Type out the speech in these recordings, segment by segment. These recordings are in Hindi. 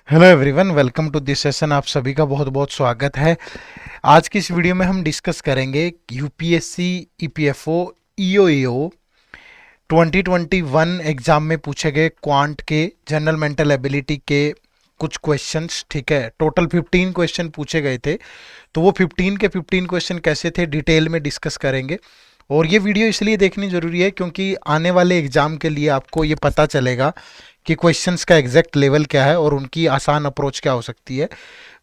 Hello everyone, welcome to this session. आप सभी का बहुत बहुत स्वागत है। आज की इस वीडियो में हम डिस्कस करेंगे यूपीएससी, ईपीएफओ, ईओईओ 2021 एग्जाम में पूछे गए क्वांट के जनरल मेंटल एबिलिटी के कुछ क्वेश्चंस। ठीक है, टोटल 15 क्वेश्चन पूछे गए थे। तो वो 15 के 15 क्वेश्चन कैसे थे डिटेल में डिस्कस करेंगे। और ये वीडियो इसलिए देखनी ज़रूरी है क्योंकि आने वाले एग्ज़ाम के लिए आपको ये पता चलेगा कि क्वेश्चंस का एग्जैक्ट लेवल क्या है और उनकी आसान अप्रोच क्या हो सकती है।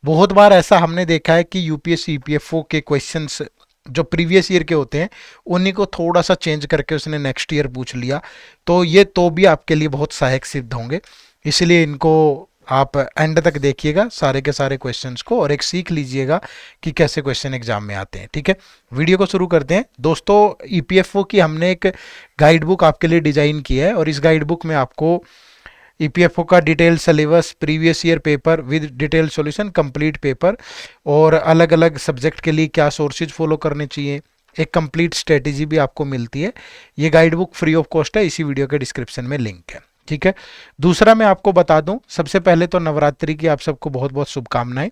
बहुत बार ऐसा हमने देखा है कि यूपीएससी ईपीएफओ के क्वेश्चंस जो प्रीवियस ईयर के होते हैं उन्हीं को थोड़ा सा चेंज करके उसने नेक्स्ट ईयर पूछ लिया, तो ये तो भी आपके लिए बहुत सहायक सिद्ध होंगे। इसलिए इनको आप एंड तक देखिएगा सारे के सारे क्वेश्चंस को और एक सीख लीजिएगा कि कैसे क्वेश्चन एग्जाम में आते हैं। ठीक है, वीडियो को शुरू करते हैं। दोस्तों, ईपीएफओ की हमने एक गाइड बुक आपके लिए डिजाइन की है और इस गाइड बुक में आपको ईपीएफओ का detail syllabus, previous year paper with detail solution, complete paper और अलग अलग सब्जेक्ट के लिए क्या सोर्सेज फॉलो करने चाहिए, एक कंप्लीट स्ट्रेटेजी भी आपको मिलती है। ये guide book free of cost है, इसी वीडियो के डिस्क्रिप्शन में लिंक है। ठीक है, दूसरा मैं आपको बता दूं, सबसे पहले तो नवरात्रि की आप सबको बहुत बहुत शुभकामनाएं।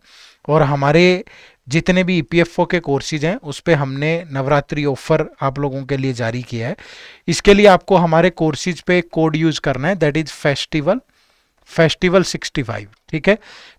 और हमारे जितने भी ईपीएफओ के कोर्सेज हैं उस पे हमने नवरात्रि ऑफर आप लोगों के लिए जारी किया है। इसके लिए आपको हमारे कोर्सेज पे कोड यूज करना है, दैट इज फेस्टिवल 65। ठीक है,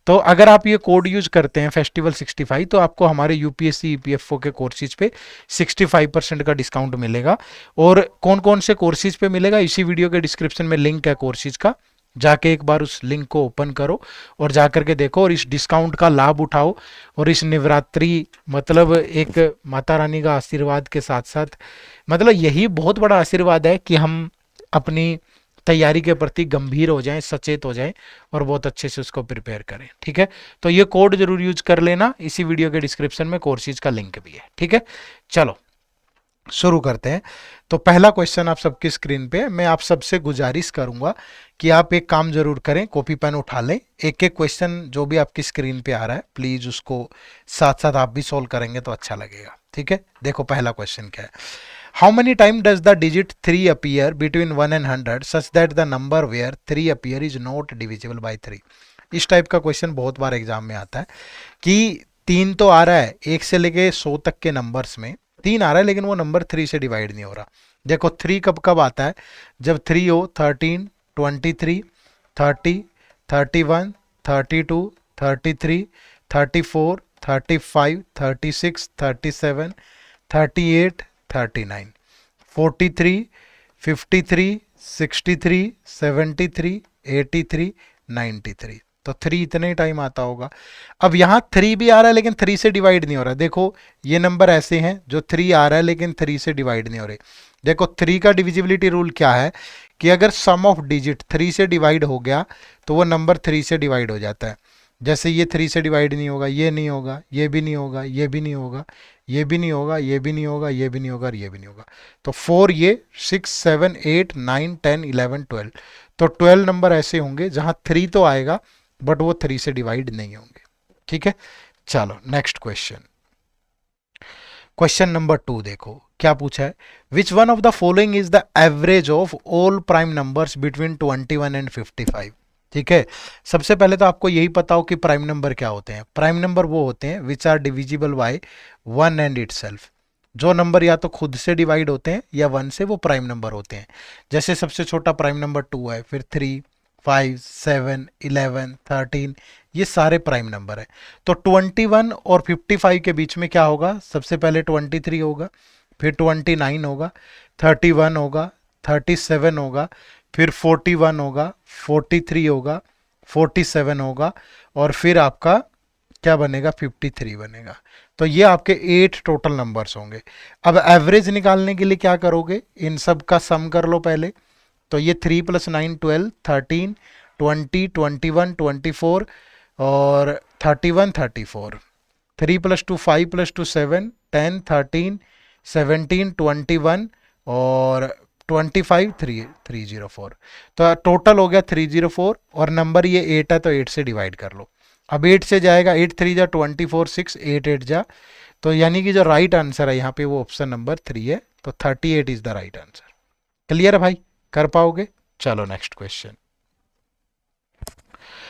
तो अगर आप ये कोड यूज करते हैं फेस्टिवल 65 तो आपको हमारे यूपीएससी ईपीएफओ के कोर्सेज पे 65% का डिस्काउंट मिलेगा। और कौन कौन से कोर्सेज पे मिलेगा, इसी वीडियो के डिस्क्रिप्शन में लिंक है कोर्सेज का, जाके एक बार उस लिंक को ओपन करो और जा करके देखो और इस डिस्काउंट का लाभ उठाओ। और इस नवरात्रि मतलब एक माता रानी का आशीर्वाद के साथ साथ मतलब यही बहुत बड़ा आशीर्वाद है कि हम अपनी तैयारी के प्रति गंभीर हो जाएं, सचेत हो जाएं और बहुत अच्छे से उसको प्रिपेयर करें। ठीक है, तो ये कोड जरूर यूज कर लेना, इसी वीडियो के डिस्क्रिप्शन में कोर्सेज का लिंक भी है। ठीक है, चलो शुरू करते हैं। तो पहला क्वेश्चन आप सबकी स्क्रीन पे है। मैं आप सबसे गुजारिश करूंगा कि आप एक काम जरूर करें, कॉपी पेन उठा लें, एक एक क्वेश्चन जो भी आपकी स्क्रीन पे आ रहा है प्लीज उसको साथ साथ आप भी सोल्व करेंगे तो अच्छा लगेगा। ठीक है, देखो पहला क्वेश्चन क्या है। How many time does the digit 3 appear between 1 and 100 such that the number where 3 appear is not divisible by 3। इस टाइप का क्वेश्चन बहुत बार एग्जाम में आता है कि 3 तो आ रहा है, 1 से लेके 100 तक के नंबर्स में 3 आ रहा है लेकिन वो नंबर 3 से डिवाइड नहीं हो रहा। देखो 3 कब कब आता है, जब 3 हो 13, 23, 30, 31, 32, 33, 34, 35, 36, 37, 38, 39, 43, 53, 63, 73, 83, 93। तो 3 इतने ही टाइम आता होगा। अब यहाँ 3 भी आ रहा है लेकिन 3 से डिवाइड नहीं हो रहा। देखो ये नंबर ऐसे हैं जो 3 आ रहा है लेकिन 3 से डिवाइड नहीं हो रहे। देखो 3 का डिविजिबिलिटी रूल क्या है कि अगर सम ऑफ डिजिट 3 से डिवाइड हो गया तो वो नंबर 3 से डिवाइड हो जाता है। जैसे ये 3 से डिवाइड नहीं होगा, ये नहीं होगा, ये भी नहीं होगा, ये भी नहीं होगा, ये भी नहीं होगा, ये भी नहीं होगा, ये भी नहीं होगा और ये भी नहीं होगा। तो 4, ये 6, 7, 8, 9, 10, 11, 12। तो 12 नंबर ऐसे होंगे जहां 3 तो आएगा बट वो 3 से डिवाइड नहीं होंगे। ठीक है, चलो नेक्स्ट क्वेश्चन। क्वेश्चन नंबर 2 देखो क्या पूछा है। Which one of the following is the average of all prime numbers between 21 and 55। ठीक है, सबसे पहले तो आपको यही पता हो कि प्राइम नंबर क्या होते हैं। प्राइम नंबर वो होते हैं which are divisible by 1 and itself. जो नंबर या तो खुद से डिवाइड होते हैं या 1 से, वो प्राइम नंबर होते हैं। जैसे सबसे छोटा प्राइम नंबर 2 है, फिर 3, 5, 7, 11, 13, ये सारे प्राइम नंबर है। तो 21 और 55 के बीच में क्या होगा, सबसे पहले 23 होगा, फिर 29 होगा, 31 होगा, 37 होगा, फिर 41 होगा, 43 होगा, 47 होगा और फिर आपका क्या बनेगा, 53 बनेगा। तो ये आपके 8 टोटल नंबर्स होंगे। अब एवरेज निकालने के लिए क्या करोगे, इन सब का सम कर लो पहले। तो ये 3 + 9 12, 13, 20, 21, 24 और 31, 34। 3 + 2 5 + 2 7, 10, 13, 17, 21 और 25, 304। तो टोटल हो गया 304 और नंबर ये 8 है तो 8 से डिवाइड कर लो। अब 8 से जाएगा, 8 3 जा 24, 6, 8 8 जा, तो यानी कि जो राइट आंसर है यहाँ पे वो ऑप्शन नंबर 3 है। तो 38 is the right answer. Clear है भाई, कर पाओगे। चलो नेक्स्ट क्वेश्चन।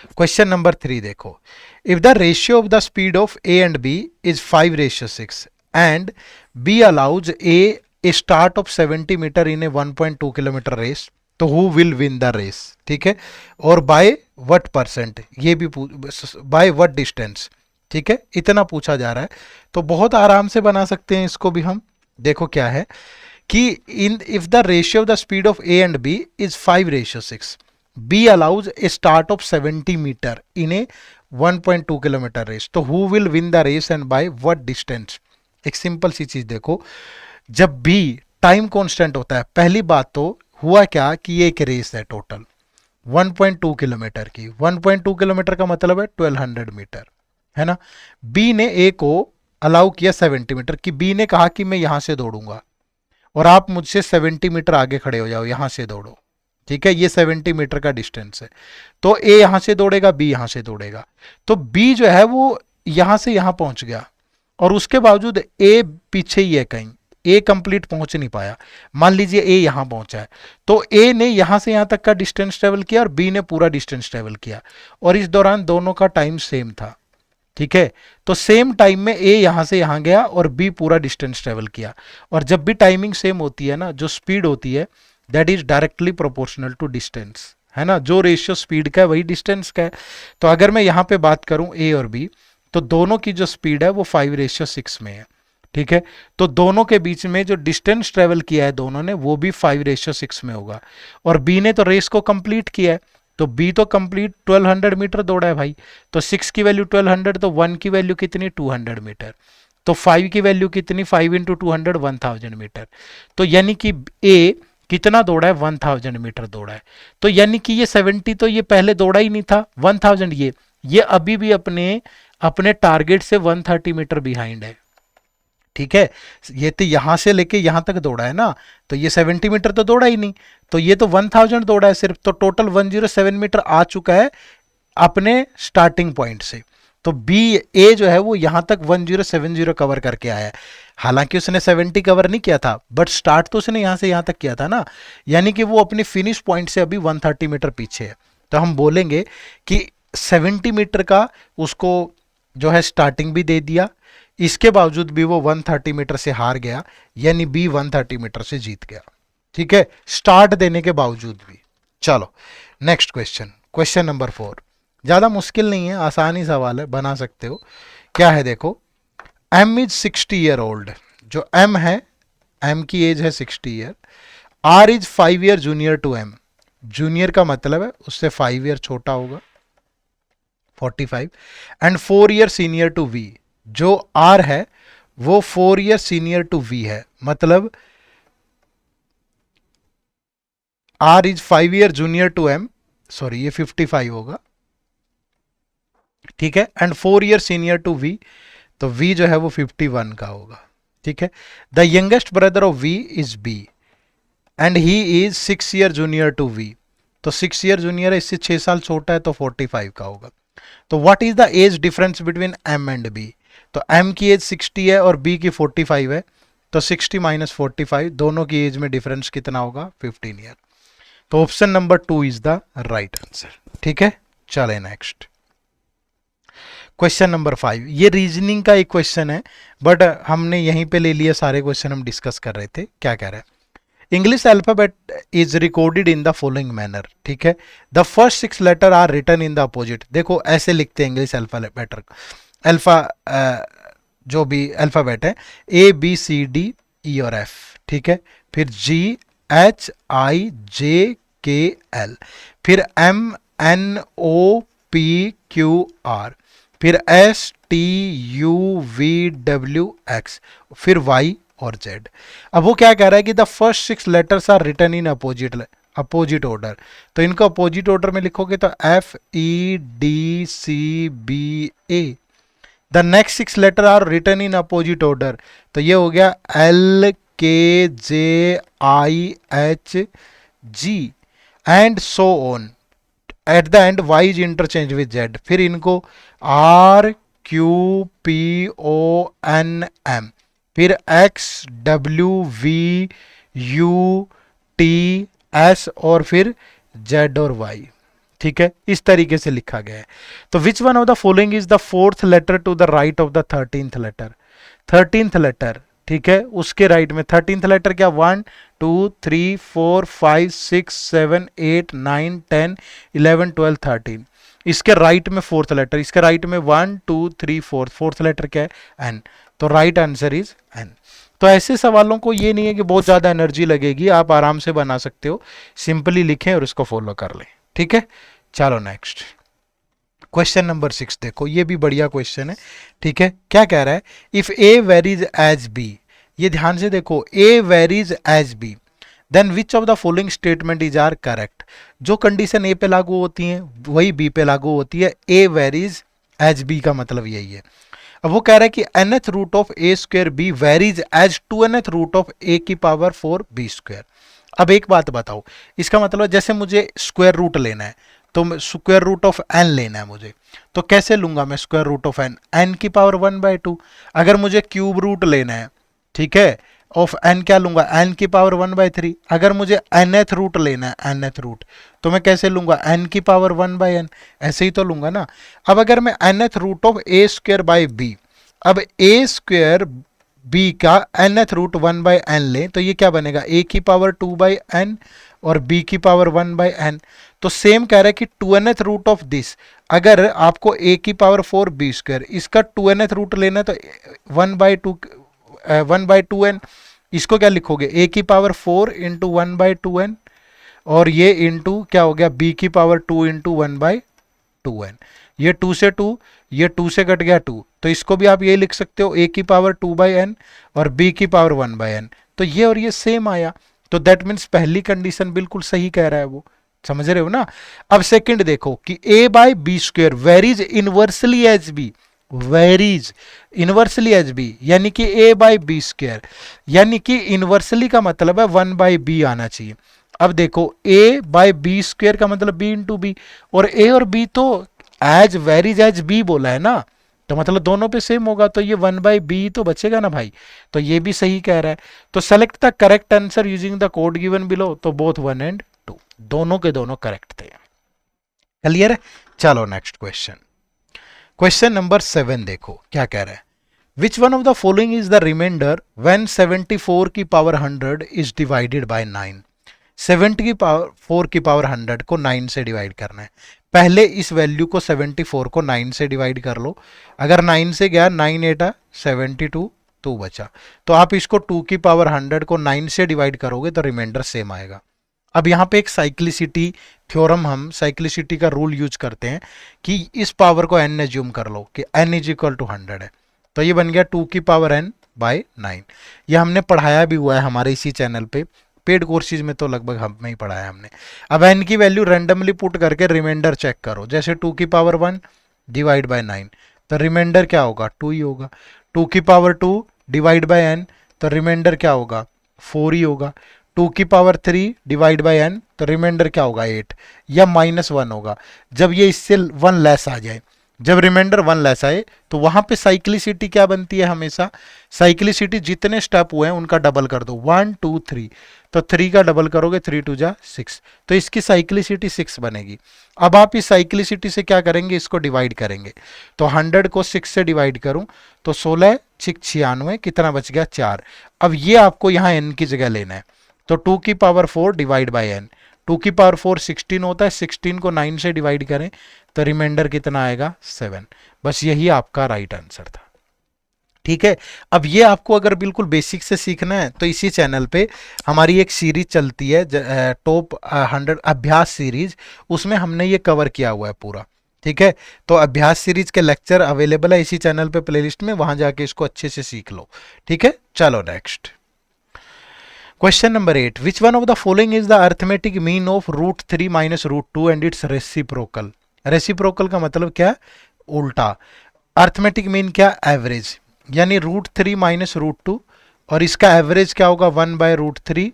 क्वेश्चन नंबर 3 देखो, if the ratio of the speed of A and B is 5:6 and B allows a start of 70 metre in a 1.2 kilometre race, तो who will win the race, ठीक है, और बाय व्हाट परसेंट, ये भी बाय व्हाट डिस्टेंस, ठीक है, इतना पूछा जा रहा है। तो बहुत आराम से बना सकते हैं इसको भी हम। देखो क्या है कि in if the ratio of the speed of A and B is 5:6, B allows a start of 70 metre in a 1.2 kilometre race, तो who will win the race and by what distance. एक सिंपल सी चीज देखो, जब भी टाइम कांस्टेंट होता है, पहली बात तो हुआ क्या कि ये एक रेस है टोटल 1.2 किलोमीटर की। 1.2 किलोमीटर का मतलब है 1200 मीटर, है ना। बी ने ए को अलाउ किया 70 मीटर कि बी ने कहा कि मैं यहां से दौड़ूंगा और आप मुझसे 70 मीटर आगे खड़े हो जाओ, यहां से दौड़ो, ठीक है, ये 70 मीटर का डिस्टेंस है। तो ए यहां से दौड़ेगा, बी यहां से दौड़ेगा, तो बी जो है वो यहां से यहां पहुंच गया और उसके बावजूद ए पीछे ही है कहीं, ए कंप्लीट पहुंच नहीं पाया। मान लीजिए ए यहां पहुंचा है, तो ए ने यहां से यहां तक का डिस्टेंस ट्रेवल किया और बी ने पूरा डिस्टेंस ट्रेवल किया, और इस दौरान दोनों का टाइम सेम था, ठीक है। तो सेम टाइम में ए यहां से यहां गया और बी पूरा डिस्टेंस ट्रेवल किया, और जब भी टाइमिंग सेम होती है ना, जो स्पीड होती है that is directly proportional to distance, है ना। जो रेशियो स्पीड का है वही डिस्टेंस का है। तो अगर मैं यहां पे बात करूं ए और बी, तो दोनों की जो स्पीड है वो 5:6 में है, ठीक है। तो दोनों के बीच में जो डिस्टेंस ट्रेवल किया है दोनों ने, वो भी 5:6 में होगा, और बी ने तो रेस को कंप्लीट किया है, तो बी तो कंप्लीट 1200 मीटर दौड़ा है भाई। तो 6 की वैल्यू 1200, तो 1 की वैल्यू कितनी 200 मीटर, तो 5 की वैल्यू कितनी 5 इंटू 200 1000 मीटर। तो यानी कि ए कितना दौड़ा है 1000 मीटर दौड़ा है। तो यानी कि ये 70 तो ये पहले दौड़ा ही नहीं था, 1000 ये अभी भी अपने अपने टारगेट से 130 मीटर बिहाइंड है, ठीक है। ये तो यहां से लेके यहां तक दौड़ा है ना, तो ये 70 मीटर तो दौड़ा ही नहीं, तो ये तो 1000 दौड़ा है सिर्फ, तो टोटल 107 मीटर आ चुका है अपने स्टार्टिंग पॉइंट से। तो बी ए जो है वो यहां तक 1070 कवर करके आया है, हालांकि उसने 70 कवर नहीं किया था, बट स्टार्ट तो उसने यहां से यहां तक किया था ना, यानी कि वो अपनी फिनिश पॉइंट से अभी 130 मीटर पीछे है। तो हम बोलेंगे कि 70 मीटर का उसको जो है स्टार्टिंग भी दे दिया, इसके बावजूद भी वो 130 मीटर से हार गया, यानी बी 130 मीटर से जीत गया, ठीक है, स्टार्ट देने के बावजूद भी। चलो नेक्स्ट क्वेश्चन, क्वेश्चन नंबर 4, ज्यादा मुश्किल नहीं है, आसानी सवाल है, बना सकते हो। क्या है देखो, एम इज 60 ईयर ओल्ड, जो एम है, एम की एज है 60 year, R is 5 year junior to M, junior का मतलब है उससे 5 ईयर छोटा होगा 45, and 4 year senior to V, जो आर है वो 4 ईयर सीनियर टू वी है, मतलब R is 5 year junior to M, sorry ये 55 होगा, ठीक है, and 4 year senior to V, तो वी जो है वो 51 का होगा, ठीक है। The youngest brother of V is B and he is 6 year junior to V, तो 6 ईयर जूनियर है, इससे 6 साल छोटा है, तो 45 का होगा। तो what is the age difference between M and B, तो एम की एज 60 है और बी की 45 है, तो 60 माइनस 45, दोनों की एज में डिफरेंस कितना होगा 15 ईयर। तो option number 2 is the right answer, ठीक है। चले नेक्स्ट, क्वेश्चन नंबर 5, ये रीजनिंग का एक क्वेश्चन है, बट हमने यहीं पे ले लिया, सारे क्वेश्चन हम डिस्कस कर रहे थे। क्या कह रहे हैं, English alphabet is recorded in the following manner, ठीक है, the first 6 letter are written in the opposite, देखो ऐसे लिखते हैं इंग्लिश अल्फाबेट, अल्फा जो भी अल्फाबेट है, A B C D E और एफ, ठीक है, फिर जी H I J K L, फिर M N O P Q R, फिर S T U V W X, फिर वाई और जेड। अब वो क्या कह रहा है कि the first 6 letters are written in opposite order, तो इनको अपोजिट ऑर्डर में लिखोगे तो F E D C B A, the next 6 letter are written in opposite order, तो ये हो गया L K J I H G and so on, at the end Y is interchange with Z, फिर इनको R Q P O N M, फिर X W V U T S और फिर जेड और वाई, ठीक है, इस तरीके से लिखा गया है। तो which one of the following is the fourth letter to the right of the 13th letter? 13th letter, ठीक है, उसके राइट में 13th लेटर क्या? 1 2 3 4 5 6 7 8 9 10 11 12 13, इसके राइट में फोर्थ लेटर, इसके राइट में 1 2 3 4, फोर्थ लेटर क्या है? एन। तो राइट आंसर इज एन। तो ऐसे सवालों को ये नहीं है कि बहुत ज्यादा एनर्जी लगेगी, आप आराम से बना सकते हो, सिंपली लिखें और इसको फॉलो कर लें, ठीक है। चलो नेक्स्ट क्वेश्चन नंबर 6 देखो, ये भी बढ़िया क्वेश्चन है, ठीक है। क्या कह रहा है? If A varies as B, ये ध्यान से देखो, A varies as B then which of the following statement is are correct? जो कंडीशन ए पे लागू होती है वही बी पे लागू होती है, ए वेरीज एज बी का मतलब यही है। अब वो कह रहा है कि nth root of A square B varies as 2nth root of A की पावर 4 बी स्क्वायर। अब एक बात बताओ, इसका मतलब जैसे मुझे स्क्वायर रूट लेना है तो स्क्वायर रूट ऑफ एन लेना है मुझे, तो कैसे लूंगा मैं square root of N? N की पावर 1/2। अगर मुझे क्यूब रूट लेना है, ठीक है, ऑफ एन, क्या लूंगा? एन की पावर 1/3। अगर मुझे nth रूट लेना है, nth रूट, तो मैं कैसे लूंगा? एन की पावर 1/n, ऐसे ही तो लूंगा ना। अब अगर मैं nth root of A square by B, अब ए स्क्वायर बी का nth रूट 1/n लें तो ये क्या बनेगा? ए की पावर 2/n और बी की पावर 1/n। तो सेम कह रहा है कि 2nth रूट ऑफ दिस, अगर आपको ए की पावर 4 बी स्क्वायर, इसका 2nth रूट लेना है तो 1/2n, इसको क्या लिखोगे? ए की पावर 4 इंटू 1/2n, और ये इंटू क्या हो गया? बी की पावर 2 इंटू 1/2n। ये 2 से 2, ये 2 से कट गया 2, तो इसको भी आप ये लिख सकते हो, ए की पावर 2/n और बी की पावर 1/n। तो ये और ये सेम आया, तो दैट मीन्स पहली कंडीशन बिल्कुल सही कह रहा है वो, समझ रहे हो ना। अब सेकंड देखो कि A by B square varies inversely as B, varies inversely as B, यानी कि ए बाई बी स्क्वायर, यानी कि इनवर्सली का मतलब है 1/b आना चाहिए। अब देखो a बाई बी स्क्वायर का मतलब b इंटू बी, और a और b तो एज वेरीज एज b बोला है ना, तो मतलब दोनों पे सेम होगा, तो ये 1/b तो बचेगा ना भाई, तो ये भी सही कह रहा है। तो select the correct answer using the code given below, तो बोथ 1 एंड 2 दोनों के दोनों करेक्ट थे। क्लियर है? चलो नेक्स्ट क्वेश्चन, क्वेश्चन नंबर 7 देखो क्या कह रहा है। Which one of the following is the remainder when 74 की पावर 100 इज डिवाइडेड बाय 9? 70 की पावर 4 की पावर 100 को 9 से डिवाइड करना है। पहले इस वैल्यू को 74 को 9 से डिवाइड कर लो, अगर 9 से गया 9 8 72, 2 बचा, तो आप इसको 2 की पावर 100 को 9 से डिवाइड करोगे तो रिमाइंडर सेम आएगा। अब यहाँ पे एक साइक्लिसिटी थ्योरम, हम साइक्लिसिटी का रूल यूज करते हैं कि इस पावर को n एज्यूम कर लो कि n इज इक्वल टू 100 है, तो ये बन गया 2 की पावर n बाय 9। ये हमने पढ़ाया भी हुआ है हमारे इसी चैनल पे, पेड कोर्सेज में तो लगभग हमें ही पढ़ाया हमने। अब n की वैल्यू रैंडमली पुट करके रिमाइंडर चेक करो, जैसे 2 की पावर 1 डिवाइड बाय 9, तो रिमाइंडर क्या होगा? 2 ही होगा। 2 की पावर 2 डिवाइड बाय n, तो रिमाइंडर क्या होगा? 4 ही होगा। 2 की पावर 3 डिवाइड बाय n, तो रिमाइंडर क्या होगा? 8 या -1 होगा। जब ये इससे 1 लेस आ जाए, जब रिमाइंडर 1 लेस आए, तो वहां पे साइक्लिसिटी क्या बनती है? हमेशा साइक्लिसिटी जितने स्टेप हुए हैं उनका डबल कर दो, 1 2 3, तो 3 का डबल करोगे 3 2 जा 6, तो इसकी साइक्लिसिटी 6 बनेगी। अब आप इस साइक्लिसिटी से क्या करेंगे? इसको डिवाइड करेंगे, तो 100 को 6 से डिवाइड करूं तो 16 6 96, कितना बच गया? 4। अब ये आपको यहाँ n की जगह लेना है, तो 2 की पावर 4 डिवाइड बाई n, 2 की पावर 4 16 होता है, 16 को 9 से डिवाइड करें तो रिमाइंडर कितना आएगा? 7। बस यही आपका राइट आंसर था, ठीक है। अब ये आपको अगर बिल्कुल बेसिक से सीखना है तो इसी चैनल पे हमारी एक सीरीज चलती है, टॉप 100 अभ्यास सीरीज, उसमें हमने ये कवर किया हुआ है पूरा, ठीक है। तो अभ्यास सीरीज के लेक्चर अवेलेबल है इसी चैनल पे प्लेलिस्ट में, वहां जाके इसको अच्छे से सीख लो, ठीक है। चलो next question number 8, which one of the following is the arithmetic mean of √3 minus √2 and it's reciprocal? Reciprocal का मतलब क्या? उल्टा। अर्थमेटिक मीन क्या? एवरेज, यानी √3 माइनस √2, और इसका एवरेज क्या होगा? 1/√3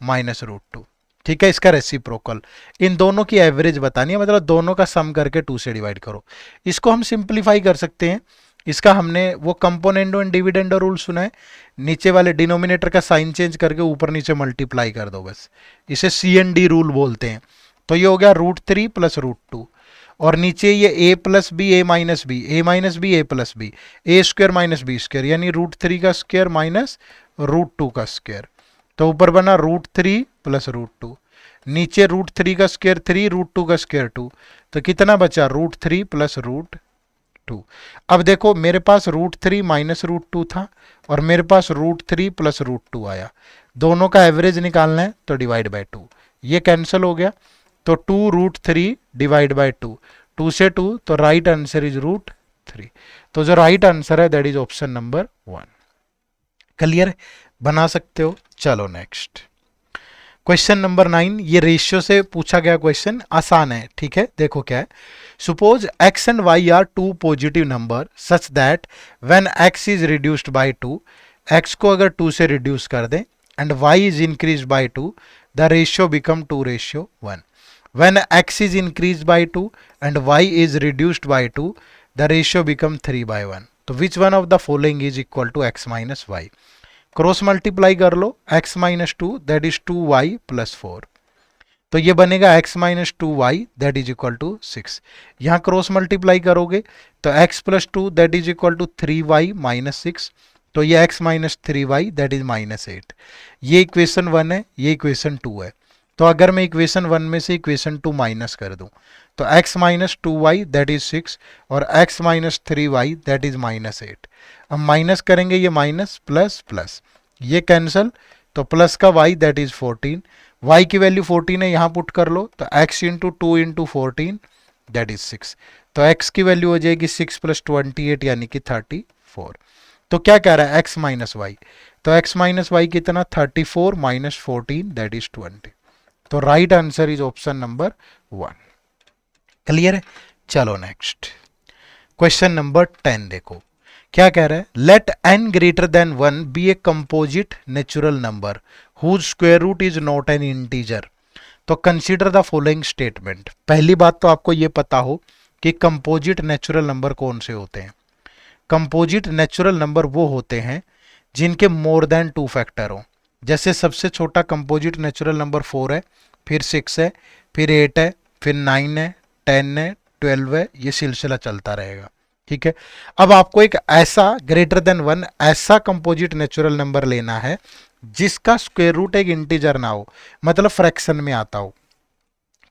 माइनस √2, ठीक है। इसका रेसिप्रोकल, इन दोनों की एवरेज बतानी है, मतलब दोनों का सम करके 2 से डिवाइड करो। इसको हम सिंप्लीफाई कर सकते हैं, इसका हमने वो कंपोनेंडो एंड डिविडेंडो रूल सुना है, नीचे वाले डिनोमिनेटर का साइन चेंज करके ऊपर नीचे मल्टीप्लाई कर दो बस, इसे CND रूल बोलते हैं। तो ये हो गया √3 प्लस √2, और नीचे ये a plus B A minus B A minus B A plus B A square minus B square, यानी √3 का स्क्वायर माइनस √2 का स्क्वायर। तो ऊपर बना √3 प्लस √2, नीचे √3 का स्क्वायर 3, √2 का स्क्वायर 2, तो कितना बचा √3 प्लस √2। अब देखो मेरे पास √3 माइनस √2 था और मेरे पास √3 प्लस √2 आया, दोनों का एवरेज निकालना है तो डिवाइड बाय 2, ये कैंसिल हो गया, तो 2√3 डिवाइड बाय 2, 2 से 2, तो राइट आंसर इज √3। तो जो राइट आंसर है that is option number 1। Clear, बना सकते हो। चलो नेक्स्ट क्वेश्चन नंबर 9, ये रेशियो से पूछा गया क्वेश्चन, आसान है, ठीक है। देखो क्या है, suppose x and y are two positive number such that when x is reduced by 2, x को अगर 2 से रिड्यूस कर दें and y is increase by 2, the ratio become 2:1। When x is increased by 2 and y is reduced by 2, the ratio become 3:1. तो which one of the following is equal to x minus y? Cross multiply कर लो, x minus 2 that is 2y plus 4, तो ये बनेगा x minus 2y that is equal to 6। यहाँ क्रॉस मल्टीप्लाई करोगे तो x plus 2 that is equal to 3y minus 6, तो ये x minus 3y that is minus 8। ये इक्वेशन 1 है, ये इक्वेशन 2 है। तो अगर मैं इक्वेशन 1 में से इक्वेशन 2 माइनस कर दूं तो x minus 2y that is 6 और x minus 3y that is minus 8। अब माइनस करेंगे, ये माइनस प्लस प्लस, ये कैंसल, तो प्लस का y दैट इज 14, y की वैल्यू 14 है, यहाँ पुट कर लो, तो x into 2 into 14 that is 6, तो x की वैल्यू हो जाएगी 6 प्लस 28 यानी कि 34। तो क्या कह रहा है x माइनस वाई, तो x माइनस वाई कितना 34 माइनस 14 दैट इज 20। तो right answer is option number 1। Clear है। चलो नेक्स्ट क्वेश्चन नंबर 10 देखो क्या कह रहा है, let n greater than 1 be a composite natural number whose square root is not an integer. तो कंसीडर द फॉलोइंग स्टेटमेंट। पहली बात तो आपको ये पता हो कि कंपोजिट नेचुरल नंबर कौन से होते हैं। कंपोजिट नेचुरल नंबर वो होते हैं जिनके मोर देन 2 फैक्टर हो। जैसे सबसे छोटा कंपोजिट नेचुरल नंबर 4 है, फिर 6 है, फिर 8 है, फिर 9 है, 10 है, 12 है, ये सिलसिला चलता रहेगा, ठीक है। अब आपको एक ऐसा ग्रेटर देन 1 ऐसा कंपोजिट नेचुरल नंबर लेना है जिसका स्क्वायर रूट एक इंटीजर ना हो, मतलब फ्रैक्शन में आता हो।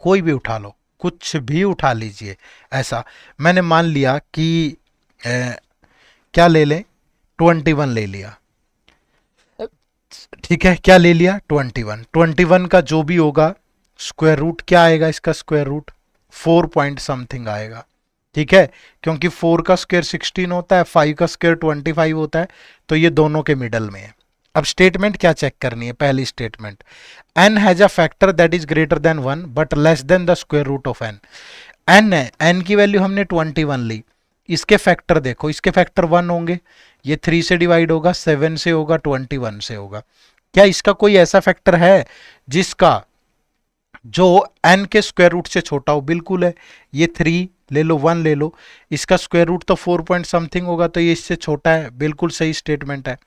कोई भी उठा लो, कुछ भी उठा लीजिए। ऐसा मैंने मान लिया कि क्या ले लें, 21 ले लिया, ठीक है। क्या ले लिया 21 का जो भी होगा स्क्वायर रूट क्या आएगा, इसका स्क्वायर रूट 4 पॉइंट समथिंग आएगा, ठीक है। क्योंकि 4 का स्क्वायर 16 होता है, 5 का स्क्वायर 25 होता है, तो ये दोनों के मिडल में है। अब स्टेटमेंट क्या चेक करनी है, पहली statement, n has a factor that is greater than 1 but less than the square root of n। n है, n की वैल्यू हमने 21 ली, इसके फैक्टर देखो, इसके फैक्टर 1 होंगे, ये 3 से डिवाइड होगा, 7 से होगा, 21 से होगा। क्या इसका कोई ऐसा फैक्टर है जिसका जो n के स्क्वायर रूट से छोटा हो? बिल्कुल है, ये 3 ले लो, 1 ले लो, इसका स्क्वायर रूट तो 4 पॉइंट समथिंग होगा, तो ये इससे छोटा है, बिल्कुल सही स्टेटमेंट है।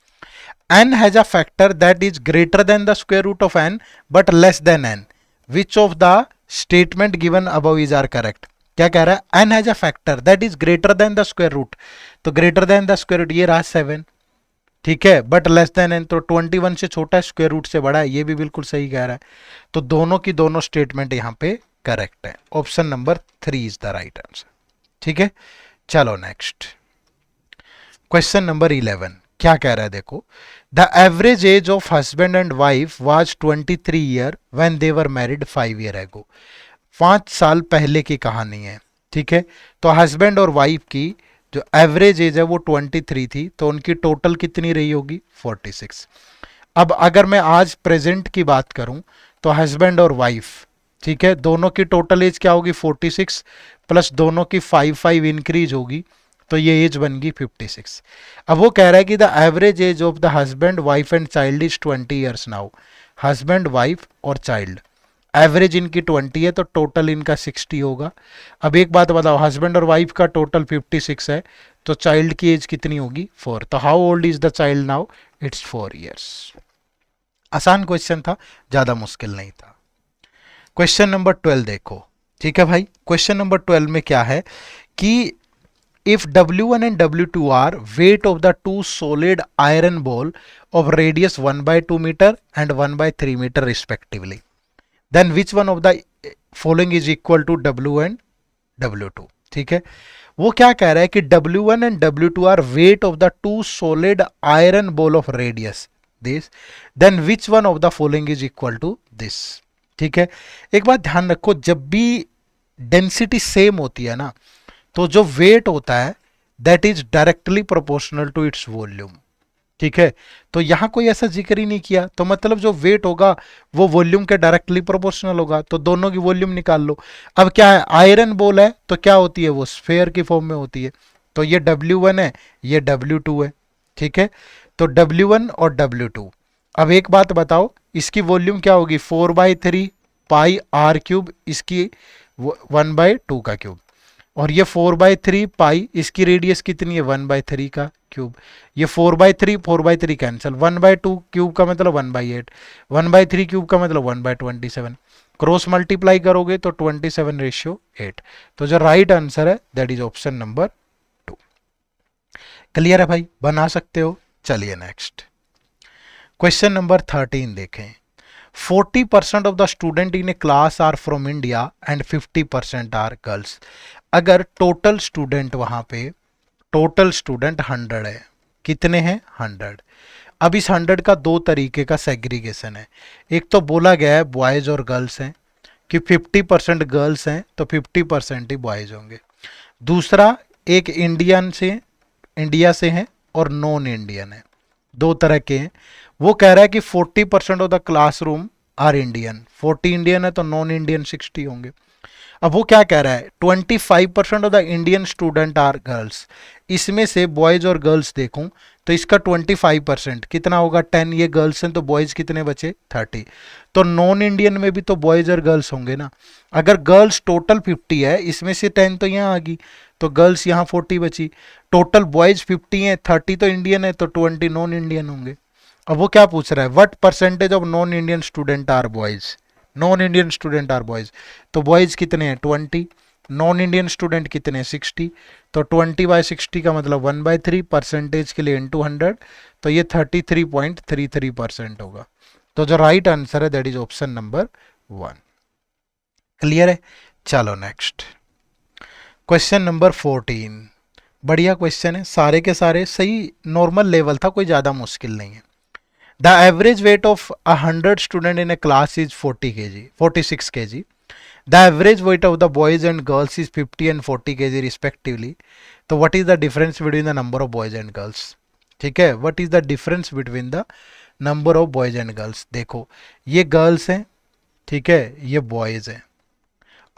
n has a factor that is greater than the square root of n but less than n, which of the statement given above is are correct. क्या कह रहा है, n has a factor that is greater than the square root, तो greater than the square root ये रहा 7, ठीक है, बट लेस देन n, तो 21 से छोटा है, स्क्वायर रूट से बड़ा है, ये भी बिल्कुल सही कह रहा है। तो दोनों की दोनों स्टेटमेंट यहां पे करेक्ट है, option number 3 is the right answer, ठीक है। चलो नेक्स्ट क्वेश्चन नंबर 11 क्या कह रहा है, देखो, the average age of husband and wife was 23 year when they were married 5 year ago. 5 साल पहले की कहानी है, ठीक है। तो हस्बैंड और वाइफ की जो एवरेज एज है वो 23 थी, तो उनकी टोटल कितनी रही होगी 46। अब अगर मैं आज प्रेजेंट की बात करूं तो हस्बैंड और वाइफ, ठीक है, दोनों की टोटल एज क्या होगी 46 प्लस दोनों की 5 इंक्रीज होगी, तो ये एज बन गई 56। अब वो कह रहा है कि the average age of the husband wife and child is 20 years now. Husband wife और चाइल्ड एवरेज इनकी 20 है, तो टोटल इनका 60 होगा। अब एक बात बताओ, हस्बैंड और वाइफ का टोटल 56 है, तो चाइल्ड की एज कितनी होगी 4। तो how old is the child now, it's 4 years. आसान क्वेश्चन था, ज्यादा मुश्किल नहीं था। क्वेश्चन नंबर 12 देखो, ठीक है भाई। क्वेश्चन नंबर 12 में क्या है कि if W1 and W2 are weight of the two solid iron ball of radius 1 by 2 meter and 1 by 3 meter respectively, then which one of the following is equal to W and W2। ठीक है, वो क्या कह रहा है कि W1 and W2 are weight of the two solid iron ball of radius this, then which one of the following is equal to this। ठीक है, एक बात ध्यान रखो, जब भी डेंसिटी सेम होती है ना, तो जो वेट होता है that is directly proportional to its volume. ठीक है, तो यहां कोई ऐसा जिक्र ही नहीं किया, तो मतलब जो वेट होगा वो वॉल्यूम के डायरेक्टली प्रोपोर्शनल होगा, तो दोनों की वॉल्यूम निकाल लो। अब क्या है, आयरन बॉल है तो क्या होती है, वो स्फेयर की फॉर्म में होती है, तो ये W1 है, ये W2 है। ठीक है, तो W1 और W2। अब एक बात बताओ, इसकी वॉल्यूम क्या होगी, 4/3 पाई आर क्यूब, इसकी 1/2 का क्यूब, और ये 4/3 पाई, इसकी रेडियस कितनी है, 1/3 का क्यूब। ये 4/3 कैंसिल, 1/2 क्यूब का मतलब 1/8, 1/3 क्यूब का मतलब 1/27, क्रॉस मल्टीप्लाई करोगे तो 27:8। तो जो राइट आंसर है that is option number 2। Clear है भाई, बना सकते हो। चलिए नेक्स्ट क्वेश्चन नंबर 13 देखें। 40% of the student in a class are from India and 50% are girls. अगर टोटल स्टूडेंट वहां पे, टोटल स्टूडेंट 100 है, कितने हैं, 100। अब इस 100 का दो तरीके का सेग्रीगेशन है। एक तो बोला गया है बॉयज और गर्ल्स हैं, कि 50% गर्ल्स हैं तो 50% ही बॉयज होंगे। दूसरा, एक इंडिया से हैं और नॉन इंडियन है, दो तरह के हैं। वो कह रहा है कि 40% of the classroom are Indian, 40 Indian है तो नॉन इंडियन 60 होंगे। अब वो क्या कह रहा है, 25% of the Indian student are girls. इसमें से बॉयज और गर्ल्स देखूं तो इसका 25% कितना होगा, 10, ये गर्ल्स हैं तो बॉयज कितने बचे, 30। तो नॉन इंडियन में भी तो बॉयज और गर्ल्स होंगे ना। अगर गर्ल्स टोटल 50 है, इसमें से 10 तो यहाँ आ गई, तो गर्ल्स यहाँ 40 बची। टोटल बॉयज 50 है, 30 तो इंडियन है, तो 20 नॉन इंडियन होंगे। अब वो क्या पूछ रहा है, what percentage of non Indian student are boys, non Indian student are boys. तो बॉयज कितने हैं, 20, नॉन इंडियन स्टूडेंट कितने हैं, 60। तो 20/60 का मतलब 1/3, परसेंटेज के लिए इनटू 100, तो ये 33.33% होगा। तो जो राइट आंसर है that is option number 1। Clear है। चलो नेक्स्ट क्वेश्चन नंबर 14। बढ़िया क्वेश्चन है, सारे के सारे सही नॉर्मल लेवल था, कोई ज़्यादा मुश्किल नहीं है। The average weight of 100 student in a class is 40 kg, 46 kg. The average weight of the boys and girls is 50 and 40 kg respectively. तो what is the difference between the number of boys and girls? ठीक है, what is the difference between the number of boys and girls? देखो, ये girls हैं, ठीक है, ये boys हैं।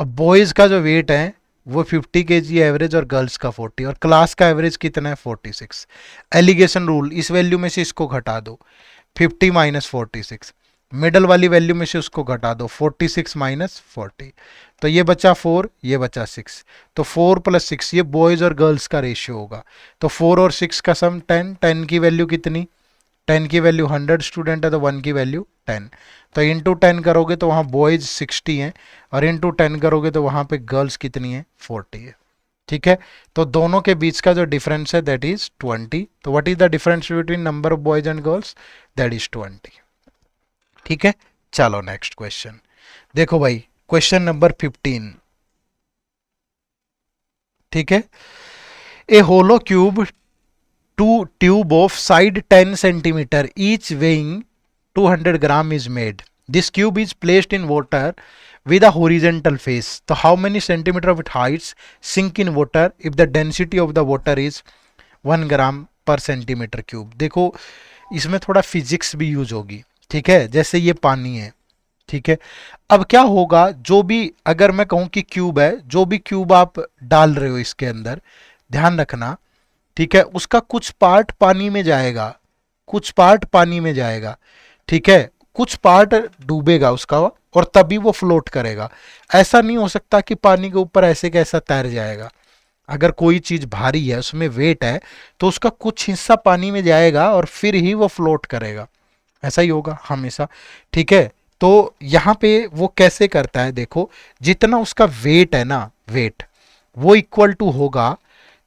अब boys का जो weight है वो 50 kg एवरेज और गर्ल्स का 40, और क्लास का एवरेज कितना है, 46। एलिगेशन रूल, इस वैल्यू में से इसको घटा दो, 50 माइनस 46, मिडल वाली वैल्यू में से उसको घटा दो, 46 माइनस 40, तो ये बचा 4, ये बचा 6, तो 4 + 6, ये बॉयज और गर्ल्स का रेशियो होगा। तो 4 और 6 का सम 10, 10 की वैल्यू कितनी, 10 की वैल्यू 100 स्टूडेंट है तो 1 की वैल्यू 10, तो इंटू 10 करोगे तो वहाँ बॉयज 60 हैं, और इंटू 10 करोगे तो वहाँ पे गर्ल्स कितनी है, 40 है। ठीक है, तो दोनों के बीच का जो डिफरेंस है दैट इज 20। तो what is the difference between number of boys and girls, that is 20। ठीक है, चलो नेक्स्ट क्वेश्चन देखो भाई, क्वेश्चन नंबर 15। ठीक है, a hollow cube to tube of side 10 centimetre each weighing 200 gram is made. This cube is placed in water with a horizontal face. So how many centimeter of it heights sink in water if the density of the water is 1 ग्राम पर सेंटीमीटर क्यूब। देखो इसमें थोड़ा फिजिक्स भी यूज होगी, ठीक है, जैसे ये पानी है, ठीक है। अब क्या होगा, जो भी अगर मैं कहूँ कि क्यूब है, जो भी क्यूब आप डाल रहे हो इसके अंदर, ध्यान रखना, ठीक है, उसका कुछ पार्ट पानी में जाएगा, कुछ पार्ट पानी में जाएगा, ठीक है, कुछ पार्ट डूबेगा उसका और तभी वो फ्लोट करेगा। ऐसा नहीं हो सकता कि पानी के ऊपर ऐसे कैसा तैर जाएगा। अगर कोई चीज भारी है, उसमें वेट है, तो उसका कुछ हिस्सा पानी में जाएगा और फिर ही वो फ्लोट करेगा, ऐसा ही होगा हमेशा। ठीक है, तो यहाँ पे वो कैसे करता है, देखो जितना उसका वेट है ना, वेट वो इक्वल टू होगा,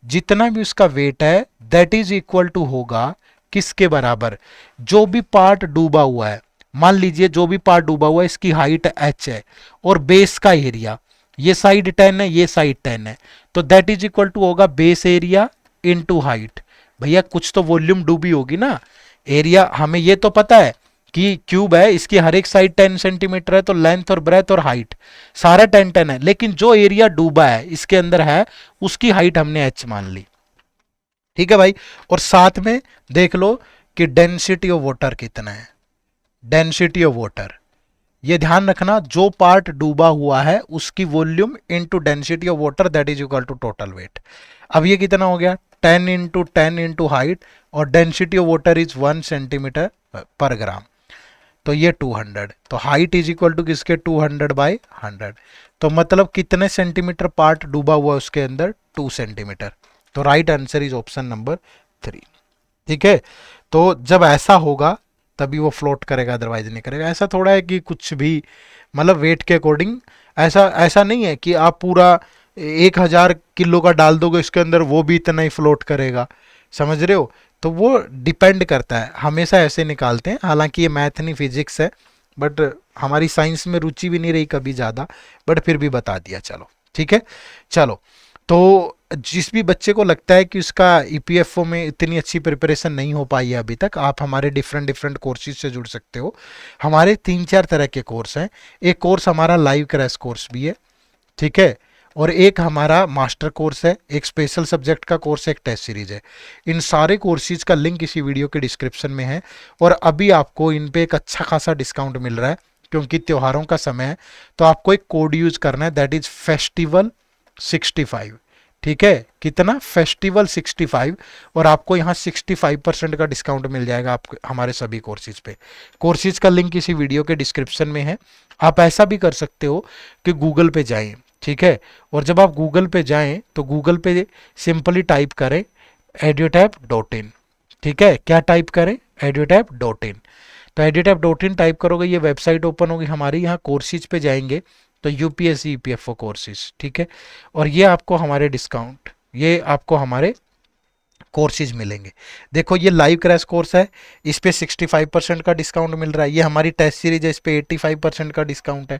जितना भी उसका वेट है दैट इज इक्वल टू होगा किसके बराबर, जो भी पार्ट डूबा हुआ है। मान लीजिए जो भी पार्ट डूबा हुआ है इसकी हाइट h है और बेस का एरिया, ये साइड 10 है, ये साइड 10 है, तो दैट इज इक्वल टू होगा बेस एरिया इनटू हाइट। भैया कुछ तो वॉल्यूम डूबी होगी ना, एरिया हमें ये तो पता है कि क्यूब है, इसकी हर एक साइड 10 सेंटीमीटर है, तो लेंथ और ब्रेथ और हाइट सारा 10 है, लेकिन जो एरिया डूबा है इसके अंदर है उसकी हाइट हमने h मान ली। ठीक है भाई, और साथ में देख लो कि डेंसिटी ऑफ वाटर कितना है, डेंसिटी ऑफ वाटर, ये ध्यान रखना जो पार्ट डूबा हुआ है उसकी volume into density of water that is equal to total weight. अब ये कितना हो गया, 10 इंटू हाइट, और density of water is 1 centimetre per gram, तो ये 200, तो हाइट इज इक्वल टू किसके 200/100, तो मतलब कितने सेंटीमीटर पार्ट डूबा हुआ है उसके अंदर, 2 सेंटीमीटर। तो right answer is option number 3। ठीक है, तो जब ऐसा होगा तभी वो फ्लोट करेगा, अदरवाइज नहीं करेगा। ऐसा थोड़ा है कि कुछ भी मतलब वेट के अकॉर्डिंग, ऐसा ऐसा नहीं है कि आप पूरा 1000 किलो का डाल दोगे इसके अंदर वो भी इतना ही फ्लोट करेगा, समझ रहे हो। तो वो डिपेंड करता है, हमेशा ऐसे निकालते हैं, हालांकि ये मैथ नहीं फिजिक्स है, बट हमारी साइंस में रुचि भी नहीं रही कभी ज़्यादा, बट फिर भी बता दिया, चलो ठीक है। चलो, तो जिस भी बच्चे को लगता है कि उसका ईपीएफओ में इतनी अच्छी प्रिपरेशन नहीं हो पाई है अभी तक, आप हमारे डिफरेंट डिफरेंट कोर्सेज से जुड़ सकते हो। हमारे 3-4 तरह के कोर्स हैं, एक कोर्स हमारा लाइव क्रैश कोर्स भी है, ठीक है, और एक हमारा मास्टर कोर्स है, एक स्पेशल सब्जेक्ट का कोर्स है, एक टेस्ट सीरीज है। इन सारे कोर्सेज का लिंक इसी वीडियो के डिस्क्रिप्शन में है, और अभी आपको इन पे एक अच्छा खासा डिस्काउंट मिल रहा है क्योंकि त्योहारों का समय है। तो आपको एक कोड यूज करना है, दैट इज फेस्टिवल 65। ठीक है, कितना, फेस्टिवल 65, और आपको यहाँ 65% का डिस्काउंट मिल जाएगा आपको हमारे सभी कोर्सेज पे। कोर्सेज का लिंक इसी वीडियो के डिस्क्रिप्शन में है। आप ऐसा भी कर सकते हो कि गूगल पे जाएं, ठीक है, और जब आप गूगल पे जाएं तो गूगल पे सिंपली टाइप करें edutap.in। ठीक है, क्या टाइप करें, edutap.in। तो edutap.in टाइप करोगे, ये वेबसाइट ओपन होगी हमारी, यहाँ कोर्सेज पे जाएंगे तो यूपीएससी ईपीएफओ कोर्सेज, ठीक है, और ये आपको हमारे डिस्काउंट, ये आपको हमारे कोर्सेज मिलेंगे। देखो ये लाइव क्रैश कोर्स है, इस पे 65% का डिस्काउंट मिल रहा है। ये हमारी टेस्ट सीरीज है, इस पे 85% का डिस्काउंट है।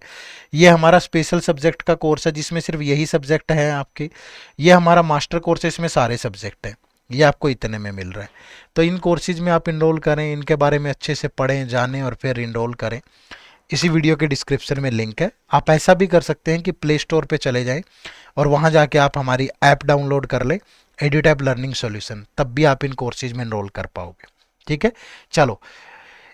ये हमारा स्पेशल सब्जेक्ट का कोर्स है जिसमें सिर्फ यही सब्जेक्ट है आपके। ये हमारा मास्टर कोर्स है, इसमें सारे सब्जेक्ट हैं, ये आपको इतने में मिल रहा है। तो इन कोर्सेज में आप इनरोल करें, इनके बारे में अच्छे से पढ़ें, जानें और फिर इनरोल करें। इसी वीडियो के डिस्क्रिप्शन में लिंक है। आप ऐसा भी कर सकते हैं कि प्ले स्टोर पे चले जाएं और वहां जाके आप हमारी ऐप डाउनलोड कर लें, एड्यूटैप लर्निंग सॉल्यूशन, तब भी आप इन कोर्सेज में एनरोल कर पाओगे। ठीक है, चलो,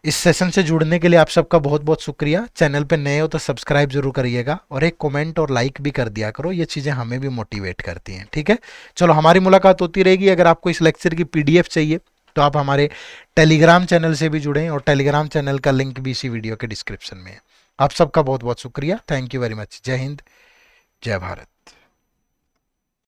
इस सेशन से जुड़ने के लिए आप सबका बहुत बहुत शुक्रिया। चैनल पे नए हो तो सब्सक्राइब जरूर करिएगा, और एक कमेंट और लाइक भी कर दिया करो, ये चीज़ें हमें भी मोटिवेट करती हैं। ठीक है, चलो, हमारी मुलाकात होती रहेगी। अगर आपको इस लेक्चर की पीडीएफ चाहिए तो आप हमारे टेलीग्राम चैनल से भी जुड़ें, और टेलीग्राम चैनल का लिंक भी इसी वीडियो के डिस्क्रिप्शन में है। आप सबका बहुत बहुत शुक्रिया, थैंक यू वेरी मच। जय हिंद, जय भारत।